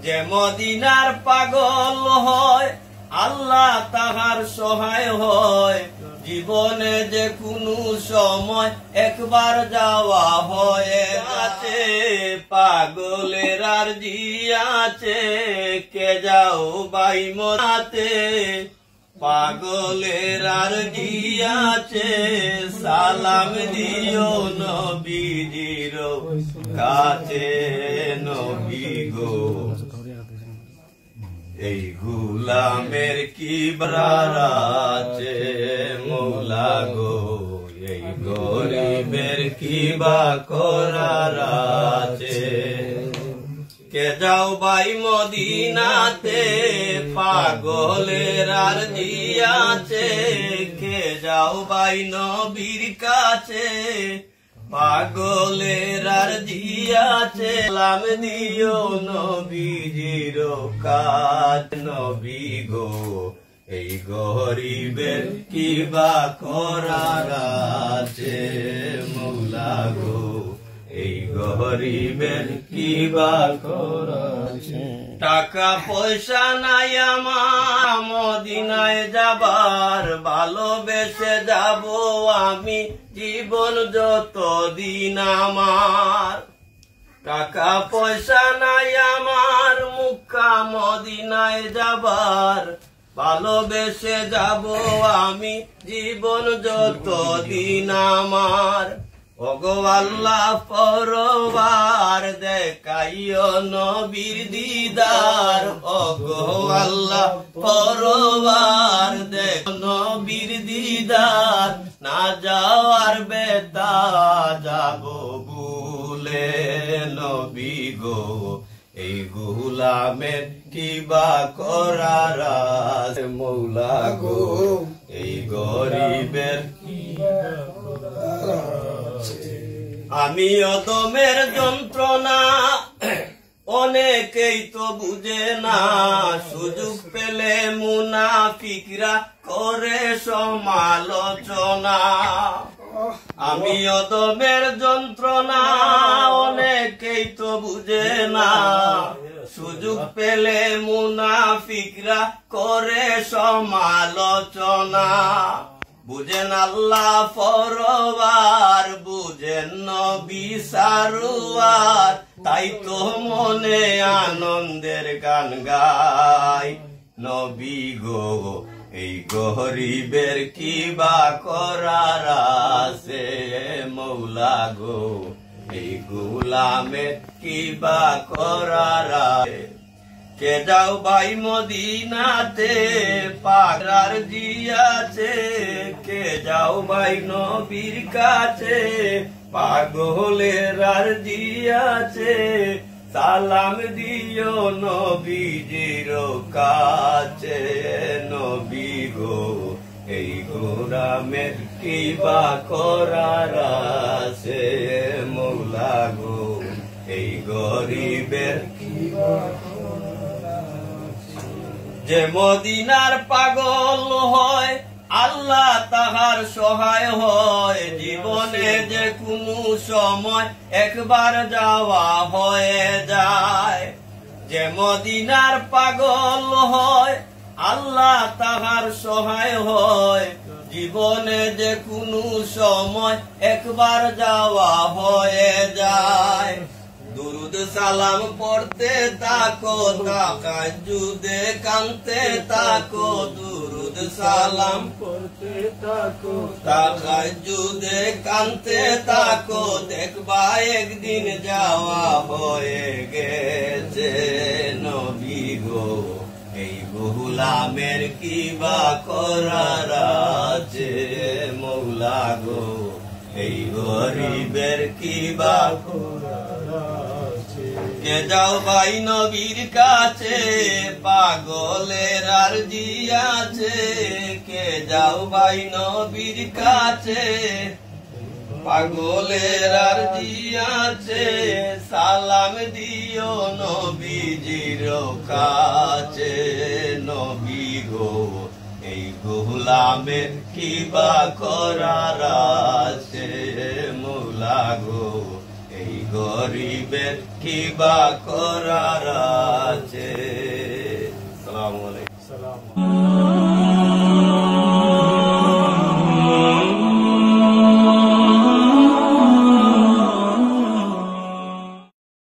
যে মদিনার পাগল হয় আল্লাহ তাহার সহায় হয়। জীবনে যে কোনো সময় একবার যাওয়া হয়ে আছে, পাগলের আর জি আছে, কে যাও বাই মরাতে। পাগলের আর জি আছে, সালাম দিও নবীজির কাছে। নবী গো এই গুলামের কি বারার আছে, মৌলা গো এই গরিবের কি বা করার আছে। কে যাও বাই মদিনাতে, পাগলের আর জি আছে, কে যাও বাই নবীর কাছে। পাগলের আর জি আছে, সালাম দিও নবীজির কাছে। নবী গো এই গরিবের কি বা করার আছে, মৌলা গো এই গরিবের কি বা করার আছে। টাকা পয়সা নাই আমার মদিনায় যাবার, ভালোবেসে যাব আমি জীবন যতদিন আমার। টাকা পয়সা নাই আমার মক্কা মদিনায় যাবার, ভালোবেসে যাব আমি জীবন যতদিন আমার। ওগো আল্লাহ পরবার দেখাইও নবীর দিদার, ওগো আল্লাহ পরবার দেখ নবীর দিদার। না যাওয়ার বেতা যাব ভুলে, নবী গো এই গুলামের কি বা করার আছে, মৌলা গো এই গরিবের কি বা করার আছে। আমি অদমের যন্ত্রণা অনেকেই তো বুঝে না, সুযোগ পেলে মুনাফিকরা করে সমালোচনা। আমি অদমের যন্ত্রণা অনেকেই তো বুঝে না, সুযোগ পেলে মুনাফিকরা করে সমালোচনা। বুঝেন আল্লাহ পরবার, বুঝেন নবী সারুয়ার, তাই তো মনে আনন্দের গান গাই। নবী গো এই গরিবের কি বা করার আছে, মৌলা গো এই গুলামের কি বা করার আছে। কে যাও বাই মদিনাতে, পাগলার জি আছে, কে যাও বাই নবীর কাছে। পাগলের আর জি আছে, সালাম দিও নবীজির কাছে। নবী গো এই গোরামের কি বা করার আছে, মৌলা গো এই গরিবের কি বা করার আছে। যে মদিনার পাগল হয় আল্লাহ তাহার সহায় হয়। জীবনে যে কোনো সময় একবার যাওয়া হয়ে যায়। যে মদিনার পাগল হয় আল্লাহ তাহার সহায় হয়। জীবনে যে কোনো সময় একবার যাওয়া হয়ে যায়। দুরুদ সালাম পড়তে তাকো, তাকাজ্জুদে কানতে তাকো। দুরুদ সালাম পড়তে তাকো, তাকাজ্জুদে কানতে তাকো। দেখবা একদিন যাওয়া হয়ে গেছে। নবী গো এই গোলামের কি বা করার আছে, মৌলা গো এই গরিবের কি বা করার আছে। কে যাও ভাই নবীর কাছে, পাগলের আর জি আছে, কে যাও ভাই নবীর কাছে। পাগলের আর জি আছে, সালাম দিও নবীজির কাছে। নবী গো এই গোলামের কি বা করার আছে, মৌলা গো এই গরিবের কি বা করার আছে। আলাইকুম। সালাম।